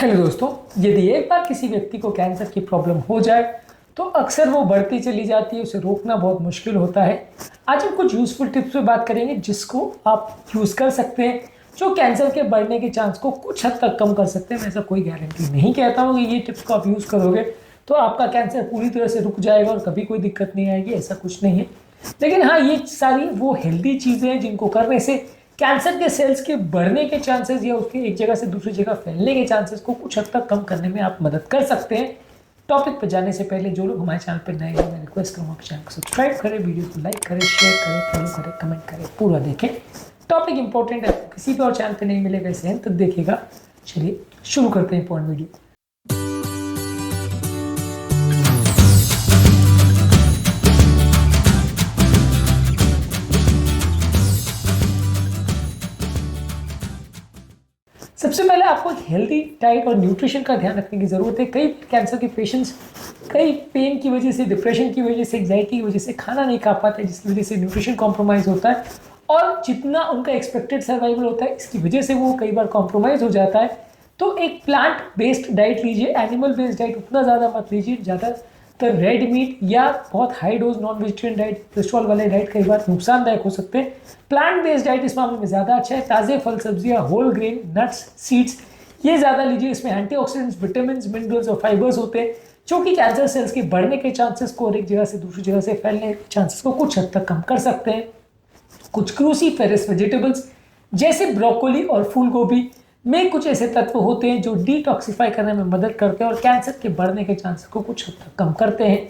Hello दोस्तों, यदि एक बार किसी व्यक्ति को कैंसर की प्रॉब्लम हो जाए तो अक्सर वो बढ़ती चली जाती है, उसे रोकना बहुत मुश्किल होता है। आज हम कुछ यूज़फुल टिप्स पे बात करेंगे जिसको आप यूज़ कर सकते हैं, जो कैंसर के बढ़ने के चांस को कुछ हद तक कम कर सकते हैं। मैं ऐसा कोई गारंटी नहीं कहता हूँ कि ये टिप्स को आप यूज़ करोगे तो आपका कैंसर पूरी तरह से रुक जाएगा और कभी कोई दिक्कत नहीं आएगी, ऐसा कुछ नहीं है। लेकिन हाँ, ये सारी वो हेल्दी चीज़ें हैं जिनको करने से कैंसर के सेल्स के बढ़ने के चांसेस या उसके एक जगह से दूसरी जगह फैलने के चांसेस को कुछ हद तक कम करने में आप मदद कर सकते हैं। टॉपिक पर जाने से पहले जो लोग हमारे चैनल पर नए हैं, मैं रिक्वेस्ट करूँगा कि चैनल को सब्सक्राइब करें, वीडियो को लाइक करें, शेयर करें, फॉलो करें, कमेंट करें, पूरा देखें। टॉपिक इंपॉर्टेंट है, किसी भी और चैनल पर नहीं मिलेगा, इसे अंत तक देखिएगा। चलिए शुरू करते हैं इंपॉर्टेंट वीडियो। सबसे पहले आपको हेल्दी डाइट और न्यूट्रिशन का ध्यान रखने की ज़रूरत है। कई कैंसर के पेशेंट्स कई पेन की वजह से, डिप्रेशन की वजह से, एग्जाइटी की वजह से खाना नहीं खा पाते, जिसकी वजह से न्यूट्रिशन कॉम्प्रोमाइज़ होता है और जितना उनका एक्सपेक्टेड सर्वाइवल होता है इसकी वजह से वो कई बार कॉम्प्रोमाइज़ हो जाता है। तो एक प्लांट बेस्ड डाइट लीजिए, एनिमल बेस्ड डाइट उतना ज़्यादा मत लीजिए। ज़्यादातर रेड मीट या बहुत high dose non vegetarian diet, cholesterol वाले डाइट कई बार नुकसानदायक हो सकते हैं। प्लांट बेस्ड डाइट इस मामले में ज़्यादा अच्छा है। ताज़े फल सब्जियां, होल ग्रेन, नट्स, सीड्स ये ज़्यादा लीजिए। इसमें एंटीऑक्सीडेंट्स, विटामिन, मिनरल्स और फाइबर्स होते हैं जो कि कैंसर सेल्स के बढ़ने के चांसेस को और एक जगह से दूसरी जगह से फैलने के चांसेस को कुछ हद तक कम कर सकते हैं। कुछ क्रूसीफेरस वेजिटेबल्स जैसे ब्रोकोली और फूल गोभी में कुछ ऐसे तत्व होते हैं जो डिटॉक्सिफाई करने में मदद करते हैं और कैंसर के बढ़ने के चांसेस को कुछ हद तक कम करते हैं।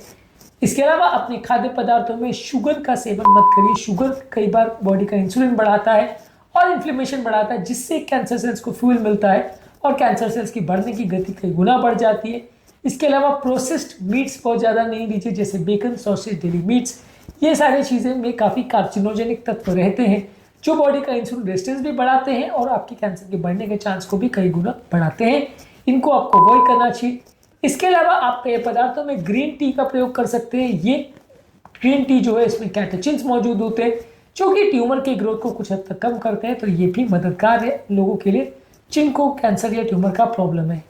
इसके अलावा अपने खाद्य पदार्थों में शुगर का सेवन मत करिए। शुगर कई बार बॉडी का इंसुलिन बढ़ाता है और इन्फ्लेमेशन बढ़ाता है, जिससे कैंसर सेल्स को फ्यूल मिलता है और कैंसर सेल्स की बढ़ने की गति कई गुना बढ़ जाती है। इसके अलावा प्रोसेस्ड मीट्स बहुत ज़्यादा नहीं लीजिए, जैसे बेकन, सॉसेज, डेयरी मीट्स। ये सारी चीज़ें में काफ़ी कार्सिनोजेनिक तत्व रहते हैं जो बॉडी का इंसुलिन रेजिस्टेंस भी बढ़ाते हैं और आपके कैंसर के बढ़ने के चांस को भी कई गुना बढ़ाते हैं। इनको आपको अवॉइड करना चाहिए। इसके अलावा आप पेय पदार्थों में ग्रीन टी का प्रयोग कर सकते हैं। ये ग्रीन टी जो है इसमें कैटेचिन्स मौजूद होते हैं जो कि ट्यूमर के ग्रोथ को कुछ हद तक कम करते हैं, तो ये भी मददगार है लोगों के लिए जिनको कैंसर या ट्यूमर का प्रॉब्लम है।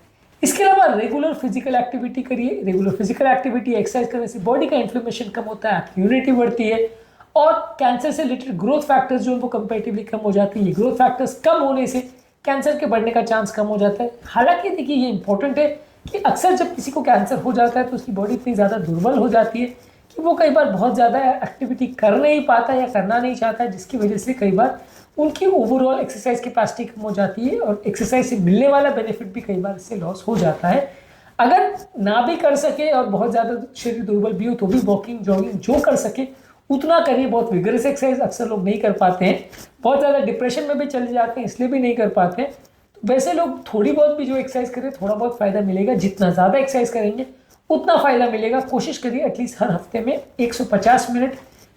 इसके अलावा रेगुलर फिजिकल एक्टिविटी करिए। रेगुलर फिजिकल एक्टिविटी, एक्सरसाइज करने से बॉडी का इन्फ्लेमेशन कम होता है, आपकी इम्यूनिटी बढ़ती है और कैंसर से रिलेटेड ग्रोथ फैक्टर्स जो उनको कंपेरेटिवली कम हो जाती है। ये ग्रोथ फैक्टर्स कम होने से कैंसर के बढ़ने का चांस कम हो जाता है। हालांकि देखिए, ये इंपॉर्टेंट है कि अक्सर जब किसी को कैंसर हो जाता है तो उसकी बॉडी इतनी ज़्यादा दुर्बल हो जाती है कि वो कई बार बहुत ज़्यादा एक्टिविटी कर नहीं पाता या करना नहीं चाहता है, जिसकी वजह से कई बार उनकी ओवरऑल एक्सरसाइज कैपेसिटी कम हो जाती है और एक्सरसाइज से मिलने वाला बेनिफिट भी कई बार इससे लॉस हो जाता है। अगर ना भी कर सके और बहुत ज़्यादा शरीर दुर्बल भी हो तो भी वॉकिंग, जॉगिंग जो कर सके उतना करिए। बहुत विगरस एक्सरसाइज अक्सर लोग नहीं कर पाते हैं, बहुत ज़्यादा डिप्रेशन में भी चले जाते हैं, इसलिए भी नहीं कर पाते हैं। वैसे लोग थोड़ी बहुत भी जो एक्सरसाइज करें, थोड़ा बहुत फ़ायदा मिलेगा। जितना ज़्यादा एक्सरसाइज करेंगे उतना फ़ायदा मिलेगा। कोशिश करिए एटलीस्ट हर हफ्ते में 150 मिनट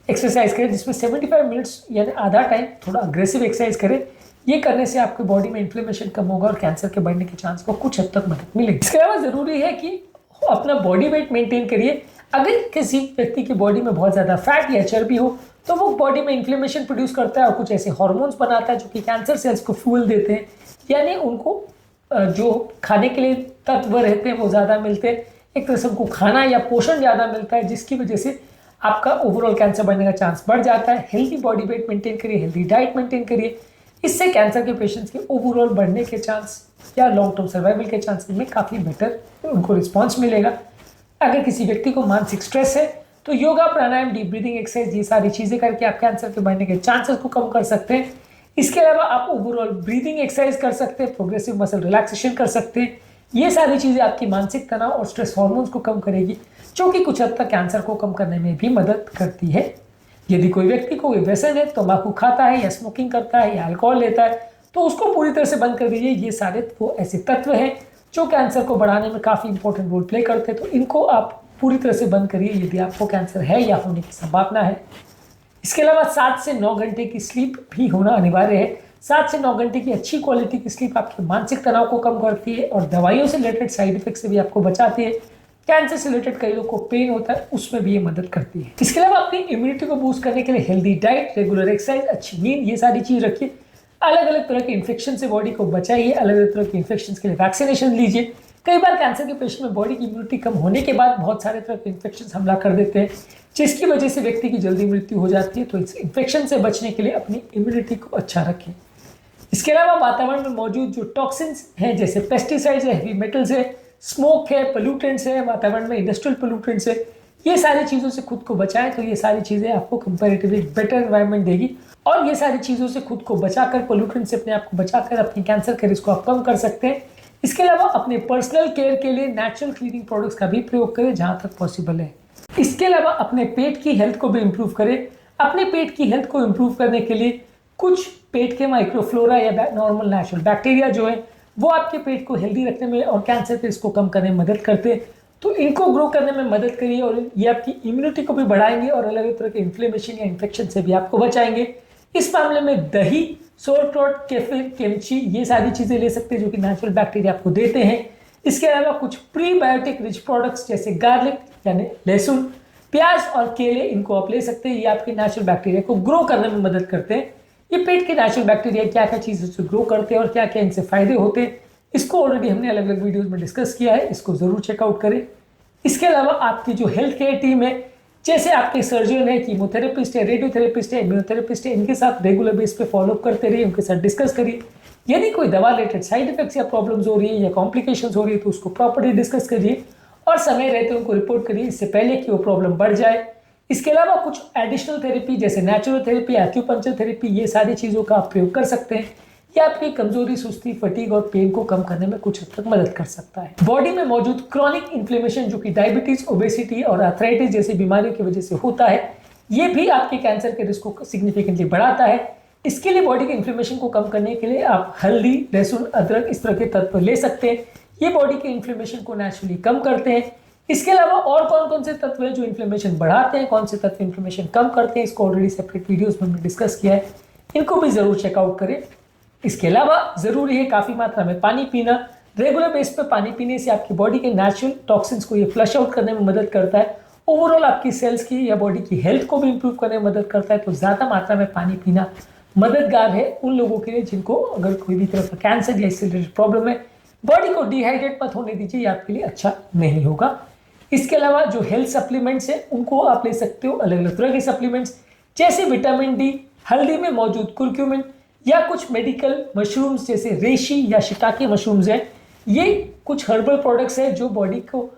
एक्सरसाइज करें, जिसमें 75 मिनट्स यानी आधा टाइम थोड़ा अग्रेसिव एक्सरसाइज करें। ये करने से आपके बॉडी में इन्फ्लेमेशन कम होगा और कैंसर के बढ़ने के चांस को कुछ हद तक मदद मिलेगी। इसके अलावा ज़रूरी है कि अपना बॉडी वेट मेंटेन करिए। अगर किसी व्यक्ति की बॉडी में बहुत ज़्यादा फैट या चर्बी हो तो वो बॉडी में इन्फ्लेमेशन प्रोड्यूस करता है और कुछ ऐसे हार्मोन्स बनाता है जो कि कैंसर सेल्स को फ्यूल देते हैं, यानी उनको जो खाने के लिए तत्व रहते हैं वो ज़्यादा मिलते हैं। एक तरह से उनको खाना या पोषण ज़्यादा मिलता है, जिसकी वजह से आपका ओवरऑल कैंसर बढ़ने का चांस बढ़ जाता है। हेल्दी बॉडी वेट मेंटेन करिए, हेल्दी डाइट मेंटेन करिए। इससे कैंसर के पेशेंट्स के ओवरऑल बढ़ने के चांस या लॉन्ग टर्म सर्वाइवल के चांसेस में काफ़ी बेटर उनको रिस्पॉन्स मिलेगा। अगर किसी व्यक्ति को मानसिक स्ट्रेस है तो योगा, प्राणायाम, डीप ब्रीदिंग एक्सरसाइज ये सारी चीज़ें करके आप कैंसर के बढ़ने के चांसेस को कम कर सकते हैं। इसके अलावा आप ओवरऑल ब्रीदिंग एक्सरसाइज कर सकते हैं, प्रोग्रेसिव मसल रिलैक्सेशन कर सकते हैं। ये सारी चीज़ें आपकी मानसिक तनाव और स्ट्रेस हार्मोन्स को कम करेगी, जो कि कुछ हद तक कैंसर को कम करने में भी मदद करती है। यदि कोई व्यक्ति को व्यसन है, तंबाकू खाता है या स्मोकिंग करता है या अल्कोहल लेता है, तो उसको पूरी तरह से बंद कर दीजिए। ये सारे वो ऐसे तत्व हैं जो कैंसर को बढ़ाने में काफ़ी इंपॉर्टेंट रोल प्ले करते हैं, तो इनको आप पूरी तरह से बंद करिए यदि आपको कैंसर है या होने की संभावना है। इसके अलावा 7 से 9 घंटे की स्लीप भी होना अनिवार्य है। 7 से 9 घंटे की अच्छी क्वालिटी की स्लीप आपके मानसिक तनाव को कम करती है और दवाइयों से रिलेटेड साइड इफेक्ट से भी आपको बचाती है। कैंसर से रिलेटेड कई लोगों को पेन होता है, उसमें भी ये मदद करती है। इसके अलावा अपनी इम्यूनिटी को बूस्ट करने के लिए हेल्दी डाइट, रेगुलर एक्सरसाइज, अच्छी नींद, ये सारी चीज़ रखिए। अलग अलग तरह के इन्फेक्शन से बॉडी को बचाइए, अलग अलग तरह के इन्फेक्शन के लिए वैक्सीनेशन लीजिए। कई बार कैंसर के पेशेंट में बॉडी की इम्यूनिटी कम होने के बाद बहुत सारे तरह के इन्फेक्शन हमला कर देते हैं, जिसकी वजह से व्यक्ति की जल्दी मृत्यु हो जाती है। तो इस इन्फेक्शन से बचने के लिए अपनी इम्यूनिटी को अच्छा रखें। इसके अलावा वातावरण में मौजूद जो टॉक्सिन्स हैं, जैसे पेस्टिसाइड्स है, हेवी मेटल्स है, स्मोक है, पोल्यूटेंट्स है, वातावरण में इंडस्ट्रियल पोल्यूटेंट्स है, ये सारी चीज़ों से खुद को बचाएं। तो ये सारी चीज़ें आपको कंपैरेटिवली बेटर एनवायरनमेंट देगी और ये सारी चीज़ों से खुद को बचाकर, पोल्यूटेंट से अपने आप को बचाकर अपनी कैंसर के रिस्क को आप कम कर सकते हैं। इसके अलावा अपने पर्सनल केयर के लिए नेचुरल क्लीनिंग प्रोडक्ट्स का भी प्रयोग करें जहाँ तक पॉसिबल है। इसके अलावा अपने पेट की हेल्थ को भी इम्प्रूव करें। अपने पेट की हेल्थ को इम्प्रूव करने के लिए कुछ पेट के माइक्रोफ्लोरा या नॉर्मल नेचुरल बैक्टीरिया जो है वो आपके पेट को हेल्दी रखने में और कैंसर के रिस्क को कम करने में मदद करते हैं। तो इनको ग्रो करने में मदद करिए और ये आपकी इम्यूनिटी को भी बढ़ाएंगे और अलग अलग तरह के इन्फ्लेमेशन या इन्फेक्शन से भी आपको बचाएंगे। इस मामले में दही, सोरट्रॉट, केफिर, किमची, ये सारी चीज़ें ले सकते हैं जो कि नेचुरल बैक्टीरिया आपको देते हैं। इसके अलावा कुछ प्रीबायोटिक रिच प्रोडक्ट्स जैसे गार्लिक यानी लहसुन, प्याज और केले, इनको आप ले सकते हैं। ये आपके नेचुरल बैक्टीरिया को ग्रो करने में मदद करते हैं। ये पेट के नेचुरल बैक्टीरिया क्या क्या चीज़ों से ग्रो करते हैं और क्या क्या इनसे फायदे होते हैं, इसको ऑलरेडी हमने अलग अलग वीडियोस में डिस्कस किया है, इसको ज़रूर चेकआउट करें। इसके अलावा आपकी जो हेल्थ केयर टीम है, जैसे आपके सर्जन है, कीमोथेरेपिस्ट है, रेडियोथेरेपिस्ट है, इम्यूनोथेरेपिस्ट है, इनके साथ रेगुलर बेस पे फॉलोअप करते रहिए, उनके साथ डिस्कस करिए। यदि कोई दवा रिलेटेड साइड इफेक्ट्स या प्रॉब्लम्स हो रही है या कॉम्प्लिकेशंस हो रही है तो उसको प्रॉपर्ली डिस्कस करिए और समय रहते उनको रिपोर्ट करिए, इससे पहले कि वो प्रॉब्लम बढ़ जाए। इसके अलावा कुछ एडिशनल थेरेपी जैसे नेचुरोथेरेपी, एक्यूपंक्चर थेरेपी, ये सारी चीज़ों का आप प्रयोग कर सकते हैं। ये आपकी कमजोरी, सुस्ती, फटीग और पेन को कम करने में कुछ हद तक मदद कर सकता है। बॉडी में मौजूद क्रॉनिक इन्फ्लेमेशन जो कि डायबिटीज, ओबेसिटी और आर्थराइटिस जैसी बीमारियों की वजह से होता है, ये भी आपके कैंसर के रिस्क को सिग्निफिकेंटली बढ़ाता है। इसके लिए बॉडी के इन्फ्लेमेशन को कम करने के लिए आप हल्दी, लहसुन, अदरक, इस तरह के तत्व ले सकते हैं। ये बॉडी के इन्फ्लेमेशन को नेचुरली कम करते हैं। इसके अलावा और कौन कौन से तत्व हैं जो इन्फ्लेमेशन बढ़ाते हैं, कौन से तत्व इन्फ्लेमेशन कम करते हैं, इसको ऑलरेडी सेपरेट वीडियोस में हमने डिस्कस किया है, इनको भी जरूर चेकआउट करें। इसके अलावा जरूरी है काफ़ी मात्रा में पानी पीना। रेगुलर बेस पे पानी पीने से आपकी बॉडी के नेचुरल टॉक्सिन्स को ये फ्लश आउट करने में मदद करता है। ओवरऑल आपकी सेल्स की या बॉडी की हेल्थ को भी इंप्रूव करने में मदद करता है। तो ज़्यादा मात्रा में पानी पीना मददगार है उन लोगों के लिए जिनको अगर कोई भी तरह का कैंसर या इससे रिलेटेड प्रॉब्लम है। बॉडी को डिहाइड्रेट मत होने दीजिए, ये आपके लिए अच्छा नहीं होगा। इसके अलावा जो हेल्थ सप्लीमेंट्स हैं उनको आप ले सकते हो, अलग अलग तरह के सप्लीमेंट्स जैसे विटामिन डी, हल्दी में मौजूद कुरक्यूमिन या कुछ मेडिकल मशरूम्स जैसे रेशी या शिकाके मशरूम्स हैं। ये कुछ हर्बल प्रोडक्ट्स हैं जो बॉडी को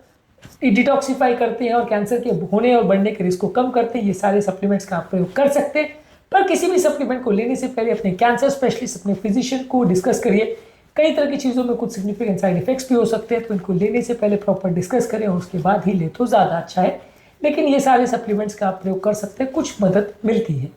डिटॉक्सिफाई करते हैं और कैंसर के होने और बढ़ने के रिस्क को कम करते हैं। ये सारे सप्लीमेंट्स का आप प्रयोग कर सकते हैं, पर किसी भी सप्लीमेंट को लेने से पहले अपने कैंसर स्पेशलिस्ट, अपने फिजिशियन को डिस्कस करिए। कई तरह की चीज़ों में कुछ सिग्निफिकेंट साइड इफेक्ट्स भी हो सकते हैं, तो इनको लेने से पहले प्रॉपर डिस्कस करें और उसके बाद ही ले तो ज़्यादा अच्छा है। लेकिन ये सारे सप्लीमेंट्स का आप प्रयोग कर सकते हैं, कुछ मदद मिलती है।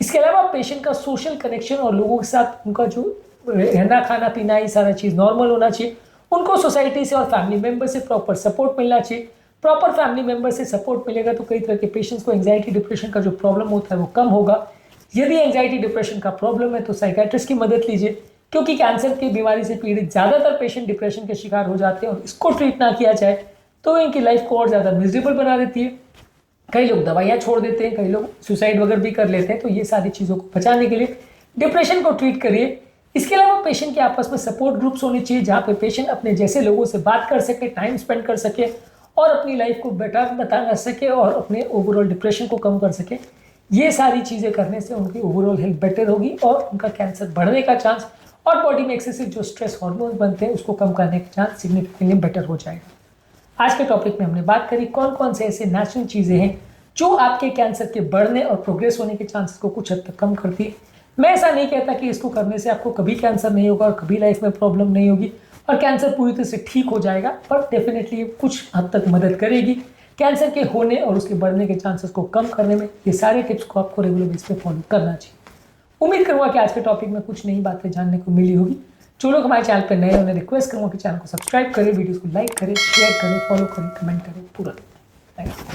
इसके अलावा पेशेंट का सोशल कनेक्शन और लोगों के साथ उनका जो रहना, खाना पीना, ये सारा चीज़ नॉर्मल होना चाहिए। उनको सोसाइटी से और फैमिली मेम्बर से प्रॉपर सपोर्ट मिलना चाहिए। प्रॉपर फैमिली मेम्बर से सपोर्ट मिलेगा तो कई तरह के पेशेंट्स को एंग्जाइटी, डिप्रेशन का जो प्रॉब्लम होता है वो कम होगा। यदि एंग्जाइटी, डिप्रेशन का प्रॉब्लम है तो साइकेट्रिस्ट की मदद लीजिए, क्योंकि कैंसर की बीमारी से पीड़ित ज़्यादातर पेशेंट डिप्रेशन के शिकार हो जाते हैं और इसको ट्रीट ना किया जाए तो इनकी लाइफ को और ज़्यादा मिजरेबल बना देती है। कई लोग दवाइयाँ छोड़ देते हैं, कई लोग सुसाइड वगैरह भी कर लेते हैं। तो ये सारी चीज़ों को बचाने के लिए डिप्रेशन को ट्रीट करिए। इसके अलावा पेशेंट के आपस में सपोर्ट ग्रुप्स होने चाहिए जहाँ पे पेशेंट अपने जैसे लोगों से बात कर सके, टाइम स्पेंड कर सके और अपनी लाइफ को बेटर बता सके और अपने ओवरऑल डिप्रेशन को कम कर सके। ये सारी चीज़ें करने से उनकी ओवरऑल हेल्थ बेटर होगी और उनका कैंसर बढ़ने का चांस और बॉडी में एक्सेसिव जो स्ट्रेस हार्मोन्स बनते हैं उसको कम करने का चांस सिग्निफिकेंटली बेटर हो जाएगा। आज के टॉपिक में हमने बात करी कौन कौन से ऐसे नेचुरल चीज़ें हैं जो आपके कैंसर के बढ़ने और प्रोग्रेस होने के चांसेस को कुछ हद तक कम करती है। मैं ऐसा नहीं कहता कि इसको करने से आपको कभी कैंसर नहीं होगा और कभी लाइफ में प्रॉब्लम नहीं होगी और कैंसर पूरी तरह से ठीक हो जाएगा, पर डेफिनेटली ये कुछ हद तक मदद करेगी कैंसर के होने और उसके बढ़ने के चांसेस को कम करने में। ये सारे टिप्स को आपको रेगुलर बेस पे फॉलो करना चाहिए। उम्मीद करूँगा कि आज के टॉपिक में कुछ नई बातें जानने को मिली होगी। जो लोग हमारे चैनल पर नए हैं उन्हें रिक्वेस्ट करूँगा कि चैनल को सब्सक्राइब करें, वीडियोज़ को लाइक करें, शेयर करें, फॉलो करें, कमेंट करें, पूरा। Thank you.